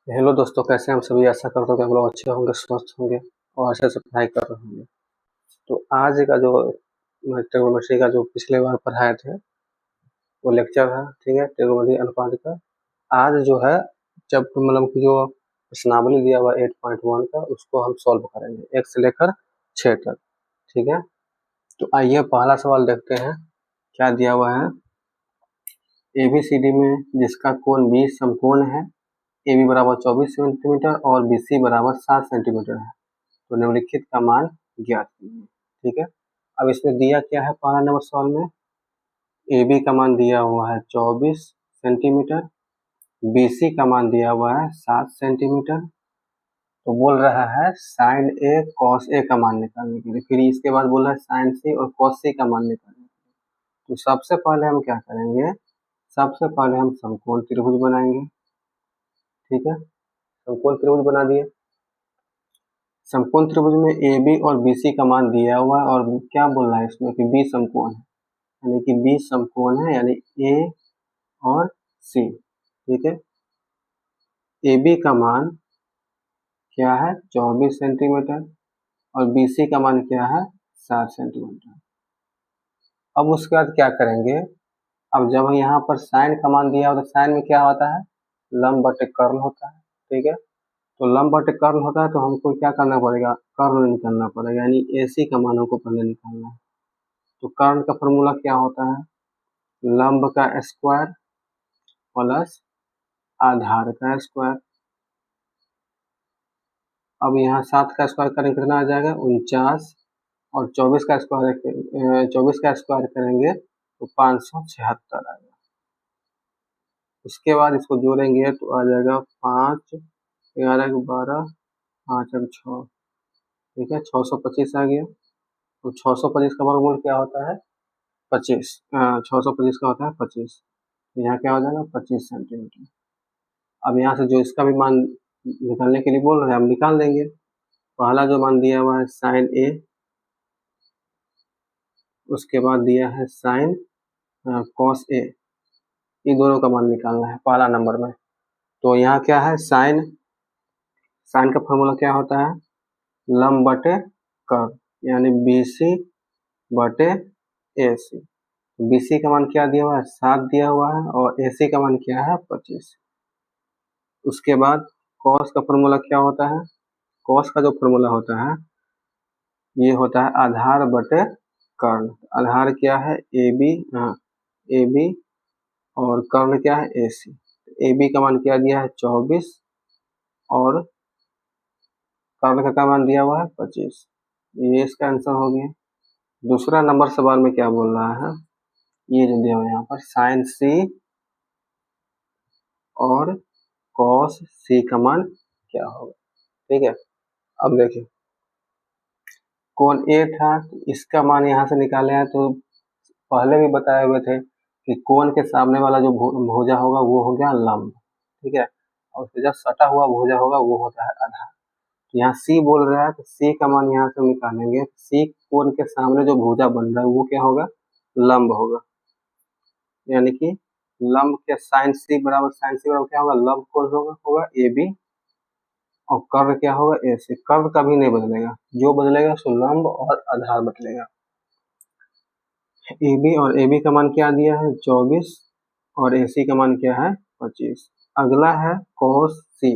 Hello दोस्तों, कैसे हैं हम सभी। आशा करता हूँ कि आप लोग अच्छे होंगे, स्वस्थ होंगे और अच्छे से पढ़ाई कर रहे होंगे। तो आज का जो ट्रिग्नोमेट्री का जो पिछले बार पढ़ाए थे वो लेक्चर है, ठीक है, ट्रिग्नोमेट्री अनुपात का। आज जो है जब मतलब कि जो प्रश्नावली दिया हुआ 8.1 का उसको हम सॉल्व करेंगे 1 से लेकर 6 तक, ठीक है। तो आइए पहला सवाल देखते हैं क्या दिया हुआ है। एबीसीडी में जिसका कोण 20 समकोण है, AB बराबर 24 सेंटीमीटर और BC बराबर 7 सेंटीमीटर है, तो निम्नलिखित का मान ज्ञात कीजिए, ठीक है। अब इसमें दिया क्या है पहला नंबर सवाल में, AB का मान दिया हुआ है 24 सेंटीमीटर, BC का मान दिया हुआ है 7 सेंटीमीटर। तो बोल रहा है साइन ए कॉस ए का मान निकालने के लिए, फिर इसके बाद बोल रहा है साइन सी और कॉस सी का मान निकालने के लिए। तो सबसे पहले हम क्या करेंगे, सबसे पहले हम समकोण त्रिभुज बनाएंगे, ठीक है। समकोण त्रिभुज बना दिए। समकोण त्रिभुज में AB और BC का मान दिया हुआ है और क्या बोल रहा है इसमें कि B समकोण है, यानी कि B समकोण है, यानी A और C, ठीक है। AB का मान क्या है 24 सेंटीमीटर और BC का मान क्या है 7 सेंटीमीटर। अब उसके बाद क्या करेंगे, अब जब यहाँ पर साइन का मान दिया हो तो साइन में क्या होता है, लंब बटे कर्ण होता है, ठीक है। तो लंब बटे कर्ण होता है तो हमको क्या करना पड़ेगा, कर्ण निकालना पड़ेगा, यानी AC का मान हमको पहले निकालना है। तो कर्ण का फॉर्मूला क्या होता है, लंब का स्क्वायर प्लस आधार का स्क्वायर। अब यहाँ 7 का स्क्वायर करेंगे कितना आ जाएगा 49, और 24 का स्क्वायर करेंगे तो 576 आएगा। उसके बाद इसको जोड़ेंगे तो आ जाएगा 5 11 12 5 और 6, ठीक है, 625 आ गया। तो 625 का वर्गमूल क्या होता है 25, 625 का होता है 25, यहाँ क्या हो जाएगा 25 सेंटीमीटर। अब यहाँ से जो इसका भी मान निकालने के लिए बोल रहे हैं हम निकाल देंगे। पहला जो मान दिया हुआ है साइन ए, उसके बाद दिया है साइन कॉस ए, इन दोनों का मान निकालना है पहला नंबर में। तो यहाँ क्या है साइन, साइन का फॉर्मूला क्या होता है लंब बटे कर्ण, यानी BC बटे AC। BC का मान क्या दिया हुआ है 7 दिया हुआ है और AC का मान क्या है 25। उसके बाद कॉस का फॉर्मूला क्या होता है, कॉस का जो फॉर्मूला होता है ये होता है आधार बटे कर्ण। आधार क्या है AB, AB और कर्ण क्या है AC। AB का मान क्या दिया है 24 और कर्ण का मान दिया हुआ है 25, ये इसका आंसर हो गया। दूसरा नंबर सवाल में क्या बोल रहा है, ये जो दिया हुआ है यहाँ पर साइन C और कॉस C का मान क्या होगा, ठीक है। अब देखिए कोण A था, इसका मान यहाँ से निकाले हैं, तो पहले भी बताए हुए थे कि कोण के सामने वाला जो भुजा होगा वो हो गया लंब, ठीक है, और उसके जब सटा हुआ भुजा होगा वो होता है आधार। तो यहाँ C बोल रहा है तो C का मान यहाँ से निकालेंगे, C कोण के सामने जो भुजा बन रहा है वो क्या होगा लंब होगा, यानी कि लंब के साइन C बराबर क्या होगा लंब कोण होगा AB, और कर्व क्या होगा AC। कर्व कभी नहीं बदलेगा, जो बदलेगा सो लंब और आधार बदलेगा। AB और AB का मान क्या दिया है 24 और AC का मान क्या है 25। अगला है cos C,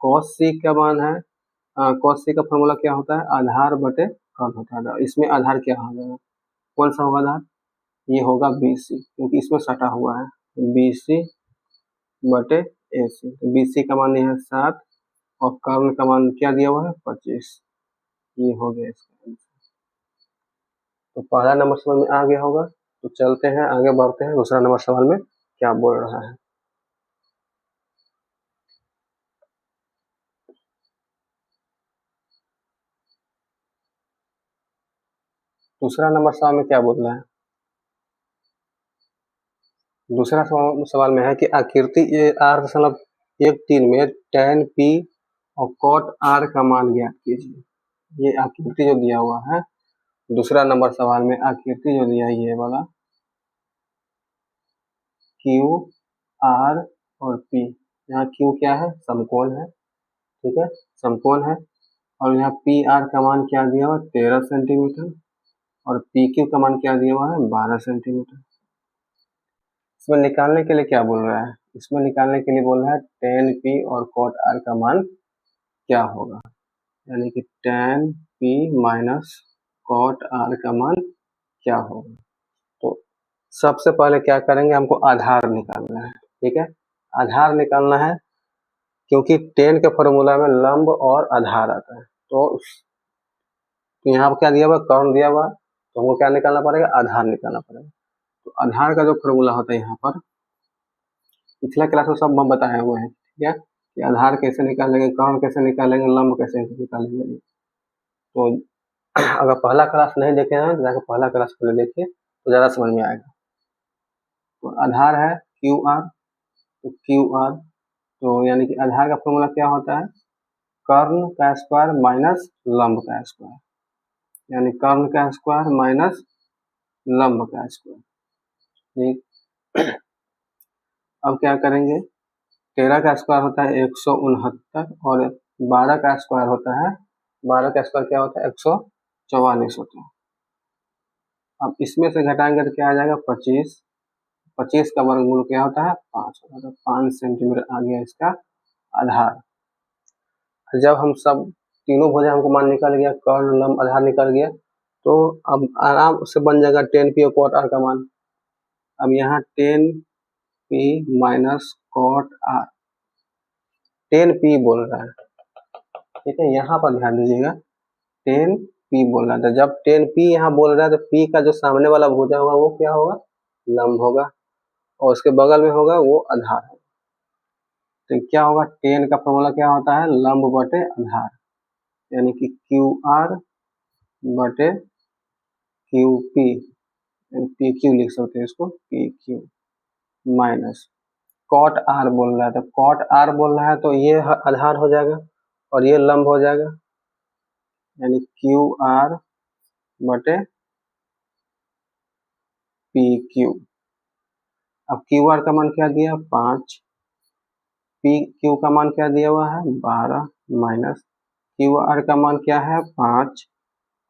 cos C का मान है cos C का फॉर्मूला क्या होता है आधार बटे कर्ण होता है। इसमें आधार क्या हो जाएगा, कौन सा होगा आधार, ये होगा BC, क्योंकि इसमें सटा हुआ है BC बटे AC। तो BC का मान है 7 और कर्ण का मान क्या दिया हुआ है 25, ये हो गया इसका आंसर। तो पहला नंबर सवाल में आ गया होगा। तो चलते हैं आगे बढ़ते हैं, दूसरा नंबर सवाल में क्या बोल रहा है। दूसरा नंबर सवाल में क्या बोल रहा है, दूसरा सवाल में है कि आकृति R/1 में tan P और cot R का मान ज्ञात कीजिए। ये आकृति जो दिया हुआ है दूसरा नंबर सवाल में, आकृति जो दिया है ये वाला Q R और P, यहाँ क्यू क्या है, समकोण है, ठीक है, समकोण है। और यहाँ पी आर का मान क्या दिया हुआ है, 13 सेंटीमीटर, और पी क्यू का मान क्या दिया हुआ है, 12 सेंटीमीटर। इसमें निकालने के लिए क्या बोल रहा है, इसमें निकालने के लिए बोल रहा है tan p और cot r का मान क्या होगा, यानी कि tan p minus cot r का मान क्या होगा। तो सबसे पहले क्या करेंगे, हमको आधार निकालना है, ठीक है, आधार निकालना है, क्योंकि tan के फॉर्मूला में लंब और आधार आता है। तो यहाँ पर क्या दिया हुआ, कर्ण दिया हुआ, तो हमको क्या निकालना पड़ेगा, आधार निकालना पड़ेगा। तो आधार का जो फॉर्मूला होता है यहाँ पर, पिछला क्लास में सब हम बताए हुए हैं, ठीक है, कि आधार कैसे निकालेंगे, कर्ण कैसे निकालेंगे, लंब कैसे निकालेंगे। तो अगर पहला क्लास नहीं देखे हैं तो जाकर पहला क्लास पहले देखिए तो ज़्यादा समझ में आएगा। तो आधार है क्यू आर, तो क्यू आर, तो यानी कि आधार का फॉर्मूला क्या होता है, कर्ण का स्क्वायर माइनस लंब का स्क्वायर, यानी कर्ण का स्क्वायर माइनस लंब का स्क्वायर, ठीक। अब क्या करेंगे, 13 का स्क्वायर होता है 169, और 12 का स्क्वायर होता है, 12 का स्क्वायर क्या होता है, 144 होता है। अब इसमें से घटाएंगे तो क्या आ जाएगा, 25, 25 का वर्गमूल क्या होता है, 5 होता है, तो 5 सेंटीमीटर आ गया इसका आधार। जब हम सब तीनों भुजा हमको मान निकल गया, कर्ण लंब आधार निकल गया, तो अब आराम से बन जाएगा tan p और cot r का मान। अब यहाँ tan p minus cot r, tan p बोल रहा है, ठीक है, यहाँ पर ध्यान दीजिएगा, tan p बोल रहा है। तो जब tan p यहाँ बोल रहा है तो p का जो सामने वाला भुजा होगा वो क्या होगा, लंब होगा, और उसके बगल में होगा वो आधार है। तो क्या होगा, tan का फॉर्मूला क्या होता है, लंब बटे आधार, यानी कि क्यू आर बटे क्यू पी, पी क्यू लिख सकते हैं इसको, पी क्यू माइनस कॉट आर बोल रहा है, तो कॉट आर बोल रहा है तो ये आधार हो जाएगा और ये लंब हो जाएगा, यानी क्यू आर बटे पी क्यू। अब क्यू आर का मान क्या दिया, 5, पी क्यू का मान क्या दिया हुआ है, 12, माइनस क्यू आर का मान क्या है, 5,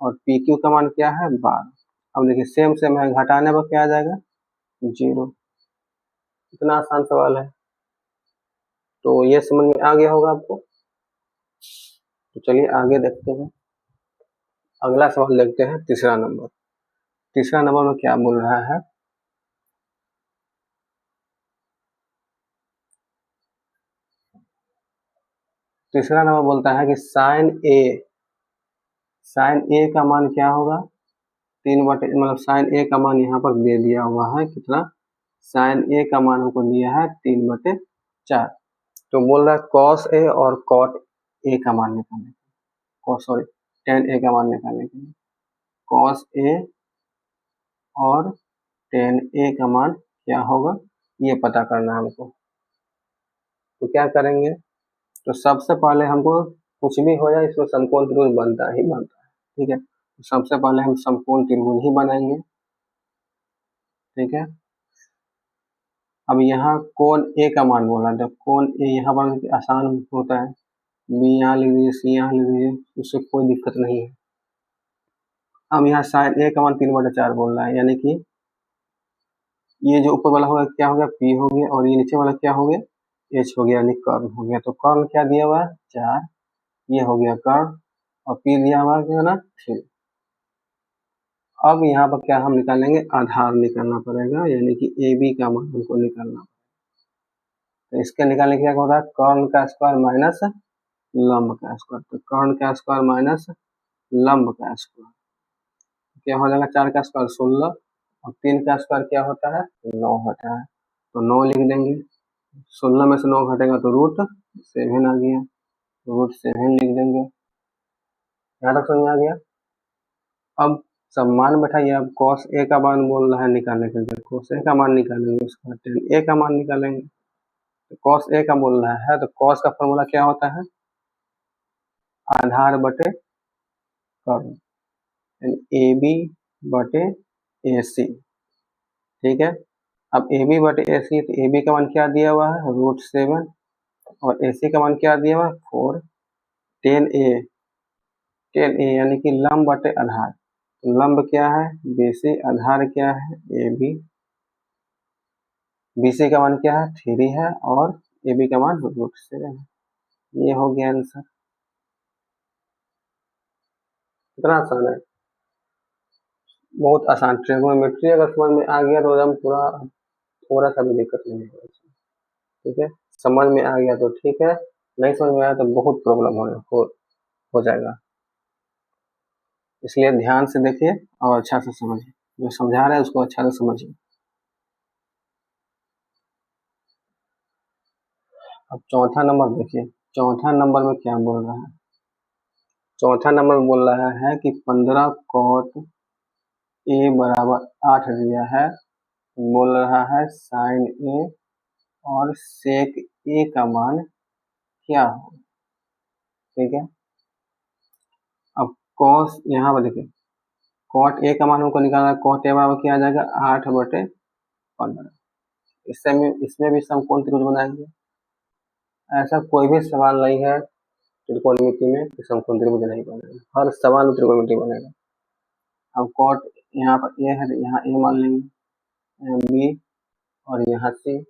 और पी क्यू का मान क्या है, 12। अब देखिए सेम सेम है, घटाने पर क्या आ जाएगा, 0। इतना आसान सवाल है, तो ये समझ में आ गया होगा आपको। तो चलिए आगे देखते हैं, अगला सवाल देखते हैं, तीसरा नंबर। तीसरा नंबर में क्या बोल रहा है, तीसरा नंबर बोलता है कि साइन ए का मान क्या होगा, 3 बटे, मतलब साइन ए का मान यहाँ पर दे दिया हुआ है कितना, साइन ए का मान हमको दिया है 3/4। तो बोल रहा है कॉस ए और कॉट ए का मान निकालने के, सॉरी टेन ए का मान निकालने के लिए, कॉस ए और टेन ए का मान क्या होगा ये पता करना है हमको। तो क्या करेंगे, तो सबसे पहले हमको कुछ भी हो जाए इसमें समकोण त्रिभुज बनता ही बनता है, ठीक है। तो सबसे पहले हम समकोण त्रिभुज ही बनाएंगे, ठीक है। अब यहाँ कोण ए का मान बोला, तो कोण ए यहाँ पर आसान होता है, बी यहाँ लिख दीजिए, सी यहाँ लिख दीजिए, उससे कोई दिक्कत नहीं है। अब यहाँ साइन ए का मान 3/4 बोल रहा है, यानी कि ये जो ऊपर वाला होगा क्या हो गया, पी हो गया, और ये नीचे वाला क्या हो गया, एच हो गया, यानी कर्ण हो गया। तो कर्ण क्या दिया हुआ है, 4, ये हो गया कर्ण, और पी दिया हुआ है क्या ना, 3। अब यहाँ पर क्या हम निकालेंगे, आधार निकालना पड़ेगा, यानी कि ए बी का मान हमको निकालना। तो इसके निकालने क्या होता है, कर्ण का स्क्वायर माइनस लंब का स्क्वायर, तो कर्ण का स्क्वायर माइनस लंब का स्क्वायर क्या हो जाएगा, 4 का स्क्वायर 16, और 3 का स्क्वायर क्या होता है, 9 होता है, तो 9 लिख देंगे। 16 में से 9 घटेगा तो √7 आ गया, √7 लिख देंगे। यहाँ तक समझ में आ गया। अब सब मान बैठाइए, अब cos a का मान बोल रहा है निकालने के लिए, cos a का मान निकालेंगे, उसके बाद tan a का मान निकालेंगे। तो cos a का बोल रहा है, तो cos का फॉर्मूला क्या होता है, आधार बटे कर्ण, ए बी बटे ए सी, ठीक है। अब ए बी बटे ए सी, तो ए बी का मान क्या दिया हुआ है, √7, और AC का मान क्या दिया हुआ है 4 10 A यानी कि लंब बटे आधार। तो लंब क्या है BC, आधार क्या है AB। BC का मान क्या है 3 है और AB का मान √7 है। ये हो गया आंसर। कितना आसान है, बहुत आसान। ट्रिग्नोमेट्री अगर समझ में आ गया तो एकदम पूरा, थोड़ा सा भी दिक्कत नहीं होगा। ठीक है, समझ में आ गया तो ठीक है, नहीं समझ में आया तो बहुत प्रॉब्लम हो जाएगा। इसलिए ध्यान से देखिए और अच्छा से समझिए, जो समझा रहा है उसको अच्छा से समझिए। अब चौथा नंबर देखिए, चौथा नंबर में क्या बोल रहा है। चौथा नंबर में बोल रहा है कि 15 cot A बराबर 8 दिया है। बोल रहा है sin A और sec A का मान क्या हो। ठीक है, अब cos यहाँ पर देखिए, cot A का मान हमको निकालना है। cot A बराबर क्या आ जाएगा 8/15। इसमें भी समकोण त्रिभुज बनाएंगे। ऐसा कोई भी सवाल नहीं है त्रिकोणमिति में कि समकोण त्रिभुज नहीं बनेगा, हर सवाल में त्रिकोणमिति बनेगा। अब cot यहाँ पर A है तो यहाँ A मान लेंगे, यहाँ B और यहाँ C।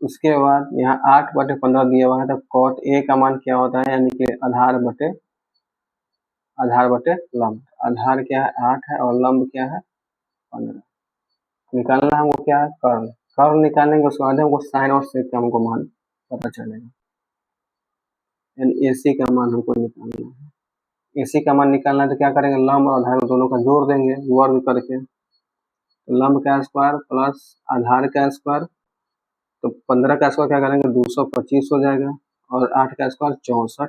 उसके बाद यहाँ 8/15 दिया हुआ है तो cot A का मान क्या होता है, यानी कि आधार बटे लंब। आधार क्या है 8 है और लंब क्या है 15। निकालना हमको क्या है कर्ण। कर्ण निकालेंगे उसके बाद हमको साइन और सेक का हमको मान पता चलेगा, यानी AC का मान हमको निकालना है। AC का मान निकालना है तो क्या करेंगे, लंब और आधार दोनों का जोड़ देंगे वर्ग करके। तो लंब का स्क्वायर प्लस आधार का स्क्वायर, तो 15 का स्क्वायर क्या करेंगे 225 हो जाएगा और 8 का स्क्वायर 64।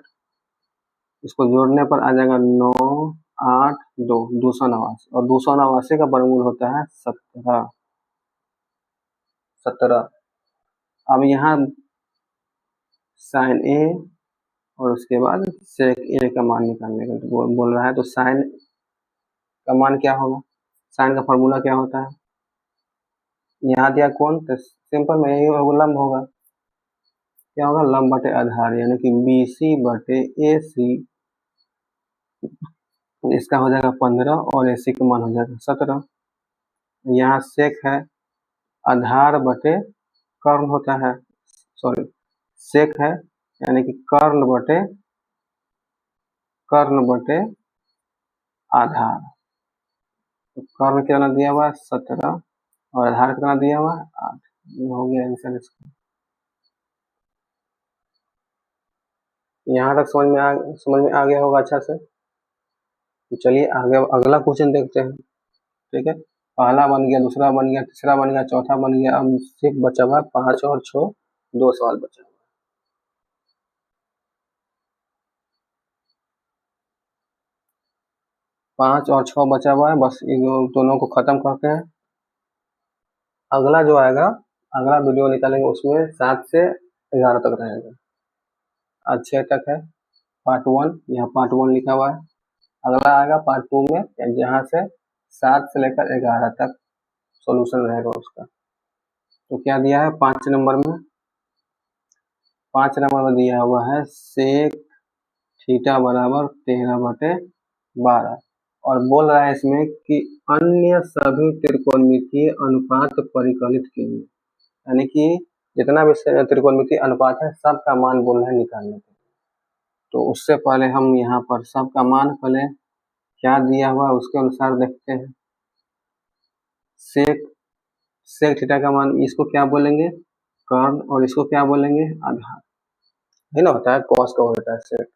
इसको जोड़ने पर आ जाएगा 9 8 2 289 और 289 का वर्गमूल होता है 17। अब यहाँ साइन A और उसके बाद सेक A का मान निकालने का तो बोल रहा है। तो साइन का मान क्या होगा, साइन का फॉर्मूला क्या होता है, यहाँ दिया कौन तो सिंपल में यही लंब होगा। क्या होगा लंब बटे आधार, यानी कि BC बटे AC। इसका हो जाएगा 15 और AC का मान हो जाएगा 17। यहाँ सेक है आधार बटे कर्ण होता है, सॉरी सेक है यानी कि कर्ण बटे आधार। तो कर्ण कितना दिया हुआ है 17 और आधार कितना दिया हुआ है 8। ये हो गया आंसर इसका। यहाँ तक समझ में आ गया होगा अच्छा से। तो चलिए आगे अगला क्वेश्चन देखते हैं। ठीक है, पहला बन गया, दूसरा बन गया, तीसरा बन गया, चौथा बन गया। अब सिर्फ बचा हुआ 5 और 6, 2 सवाल बचा हुआ। 5 और 6 बचा हुआ है, बस इन दोनों को खत्म करते हैं। अगला जो आएगा, अगला वीडियो निकालेंगे उसमें 7 से 11 तक रहेगा। आज 6 तक है पार्ट 1, यहाँ पार्ट 1 लिखा हुआ है। अगला आएगा पार्ट 2 में, जहाँ से 7 से लेकर 11 तक सॉल्यूशन रहेगा उसका। तो क्या दिया है 5 नंबर में, 5 नंबर में दिया हुआ है सेक थीटा बराबर 13/12 और बोल रहा है इसमें कि अन्य सभी त्रिकोणमितीय अनुपात परिकलित कीजिए, यानी कि जितना भी त्रिकोणमितीय अनुपात है सबका मान बोल रहे हैं निकालने के। तो उससे पहले हम यहाँ पर सबका मान पहले क्या दिया हुआ उसके अनुसार देखते हैं। सेक थीटा का मान, इसको क्या बोलेंगे कर्ण और इसको क्या बोलेंगे आधार, है ना, होता है कॉस का होता है सेक।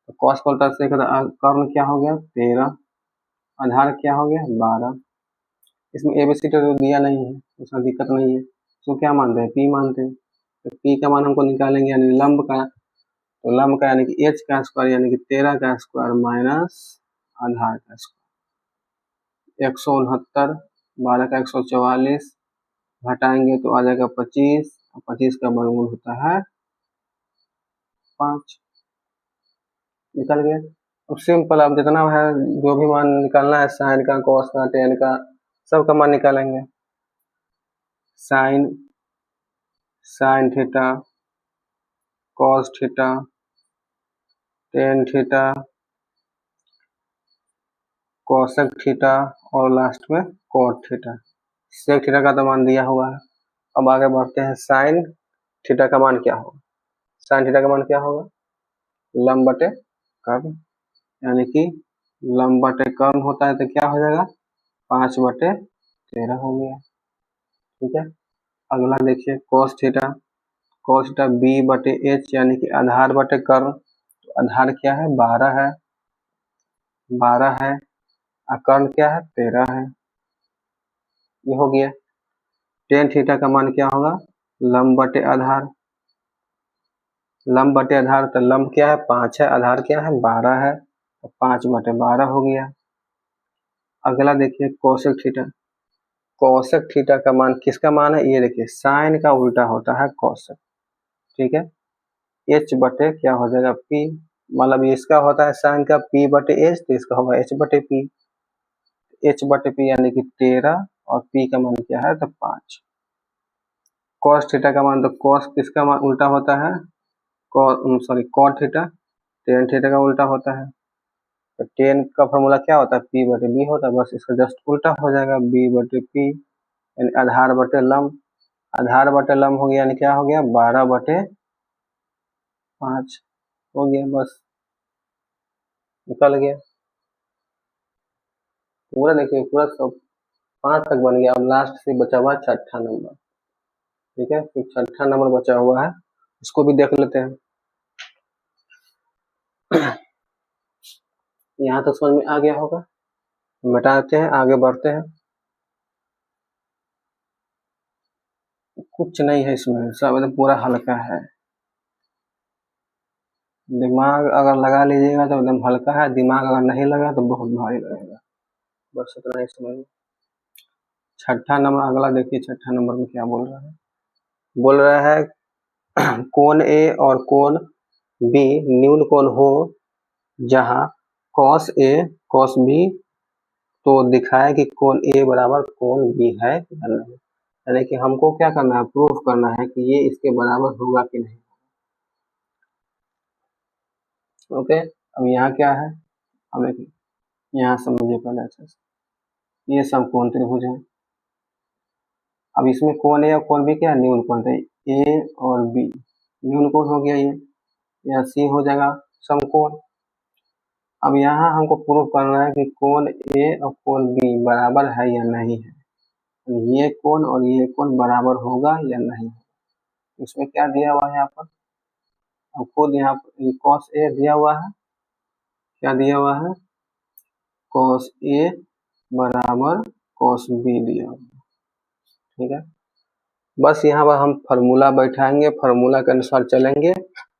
तो कॉस का होता है सेक, कर्ण क्या हो गया 13, आधार क्या हो गया 12। इसमें एबीसी तो दिया नहीं है, उसमें दिक्कत नहीं है। तो क्या मानते हैं पी मानते हैं। तो पी का मान हमको निकालेंगे, यानी लंब का, तो लंब का यानी कि एच का स्क्वायर यानी कि 13 का स्क्वायर माइनस आधार का स्क्वायर 169, 12 का 144 घटाएंगे तो आ जाएगा 25, 25 का वर्गमूल होता है 5। निकल गया। अब सिंपल, अब जितना है जो भी मान निकालना है साइन का कॉस का टेन का सबका मान निकालेंगे। Sine theta cos theta, tan theta, cosec theta और लास्ट में कॉट थीटा। सेक थीटा का तो मान दिया हुआ है। अब आगे बढ़ते हैं, साइन थीटा का मान क्या होगा। साइन थीटा का मान क्या होगा, लंब बटे कर्ण, यानी कि लंब बटे कर्ण होता है तो क्या हो जाएगा 5/13 हो गया। ठीक है, अगला देखिए cos theta, cos theta b/h यानी कि आधार बटे कर्ण, तो आधार क्या है 12 है, 12 है और कर्ण क्या है 13 है, ये हो गया। टेन थीटा का मान क्या होगा, लंब बटे आधार, लंब बटे आधार, तो लंब क्या है 5 है, आधार क्या है 12 है, तो 5/12 हो गया। अगला देखिए कोसेक थीटा, कोसेक थीटा का मान किसका मान है, ये देखिए साइन का उल्टा होता है कोसेक। ठीक है, h बटे क्या हो जाएगा p, मतलब इसका होता है साइन का p/h, तो इसका होगा h/p, h/p यानी कि 13 और p का मान क्या है तो 5। कॉस थीटा का मान, तो कॉस किसका मान उल्टा होता है, कॉट थीटा, टेन थीटा का उल्टा होता है, तो टेन का फॉर्मूला क्या होता है p/b होता है, बस इसका जस्ट उल्टा हो जाएगा b/p, यानी आधार बटे लंब, आधार बटे लंब हो गया, यानी क्या हो गया 12/5 हो गया, बस निकल गया पूरा। देखिए पूरा सब 5 तक बन गया। अब लास्ट से बचा हुआ छठा नंबर। ठीक है, फिर छठा नंबर बचा हुआ है, उसको भी देख लेते हैं। यहाँ तक समझ में आ गया होगा, मिटाते हैं आगे बढ़ते हैं। कुछ नहीं है इसमें, सब एकदम पूरा हल्का है। दिमाग अगर लगा लीजिएगा तो एकदम हल्का है, दिमाग अगर नहीं लगा तो बहुत भारी लगेगा, बस इतना ही समझ। छठा नंबर अगला देखिए, छठा नंबर में क्या बोल रहा है कोण ए और कोण बी न्यून कोण हो जहां कॉस ए कॉस बी, तो दिखाए कि कोण ए बराबर कोण बी है या नहीं, यानी कि हमको क्या करना है, प्रूफ करना है कि ये इसके बराबर होगा कि नहीं। ओके, अब यहाँ क्या है, अब देखिए यहाँ समझिए पहले अच्छे से, ये समकोण त्रिभुज है। अब इसमें कोण ए और कोण बी क्या है, न्यून कोण, तो ए और बी न्यून कोण हो गया, ये या सी हो जाएगा समकोण। अब यहाँ हमको प्रूव करना है कि कोण ए और कोण बी बराबर है या नहीं है, ये कोण और ये कोण बराबर होगा या नहीं। इसमें क्या दिया हुआ है यहाँ पर, अब खुद यहाँ पर कॉस ए दिया हुआ है, क्या दिया हुआ है कॉस ए बराबर कॉस बी दिया हुआ है। ठीक है, बस यहाँ पर हम फार्मूला बैठाएंगे, फार्मूला के अनुसार चलेंगे,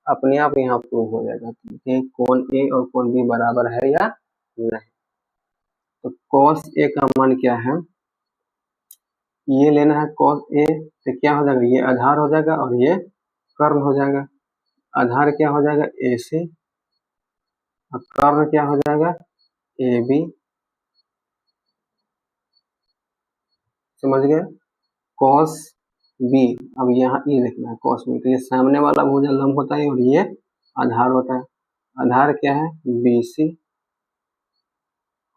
अपने आप यहाँ प्रूव हो जाएगा कि कोण ए और कोण बी बराबर है या नहीं। तो कॉस ए का मान क्या है, ये लेना है कॉस ए, तो क्या हो जाएगा ये आधार हो जाएगा और ये कर्ण हो जाएगा। आधार क्या हो जाएगा ए सी और कर्ण क्या हो जाएगा ए बी, समझ गए। कॉस बी, अब यहाँ ये लिखना है कॉस बी, तो ये सामने वाला भुजा लंब होता है और ये आधार होता है। आधार क्या है बी सी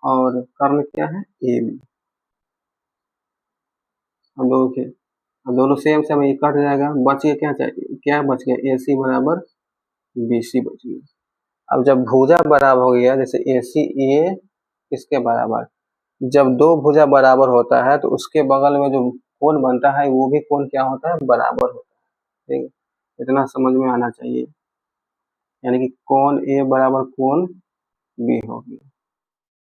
और कर्ण क्या है ए बी। अब दोनों सेम सेम, ये कट जाएगा, बच गया क्या चाहिए, क्या बच गया ए सी बराबर बी सी बच गया। अब जब भुजा बराबर हो गया, जैसे ए सी ए किसके बराबर, जब दो भुजा बराबर होता है तो उसके बगल में जो कोण बनता है वो भी कोण क्या होता है बराबर होता है। ठीक है, इतना समझ में आना चाहिए, यानी कि कोण ए बराबर कोण बी हो गया।